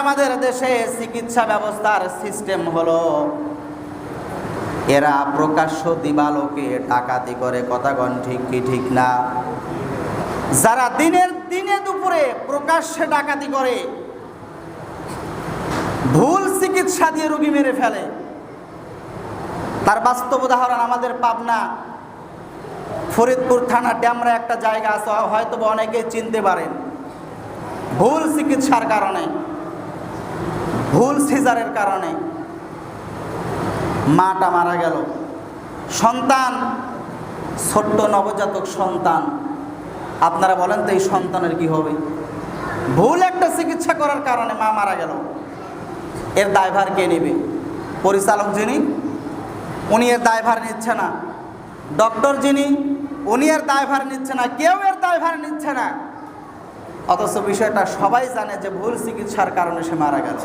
আমাদের দেশে চিকিৎসা ব্যবস্থার সিস্টেম হলো এরা প্রকাশ্য দিবালোকে ডাকাতি করে, কথাগণ ঠিক কি ঠিক না? যারা দিনে দুপুরে প্রকাশ্যে ডাকাতি করে, ভুল চিকিৎসা দিয়ে রোগী মেরে ফেলে, তার বাস্তব উদাহরণ আমাদের পাবনা ফরিদপুর থানা ড্যামরা একটা জায়গা আছে, হয়তো অনেকেই চিনতে পারেন। ভুল চিকিৎসার কারণে, ভুল সিজারের কারণে মাটা মারা গেল। সন্তান, ছোট্ট নবজাতক সন্তান, আপনারা বলেন তো এই সন্তানের কি হবে? ভুল একটা চিকিৎসা করার কারণে মা মারা গেল। এর দায়ভার কে নেবে? পরিচালক যিনি, উনি এর দায়ভার নিচ্ছে না। ডক্টর যিনি, উনি এর দায়ভার নিচ্ছে না। কেউ এর দায়ভার নিচ্ছে না। অথচ বিষয়টা সবাই জানে যে ভুল চিকিৎসার কারণে সে মারা গেল।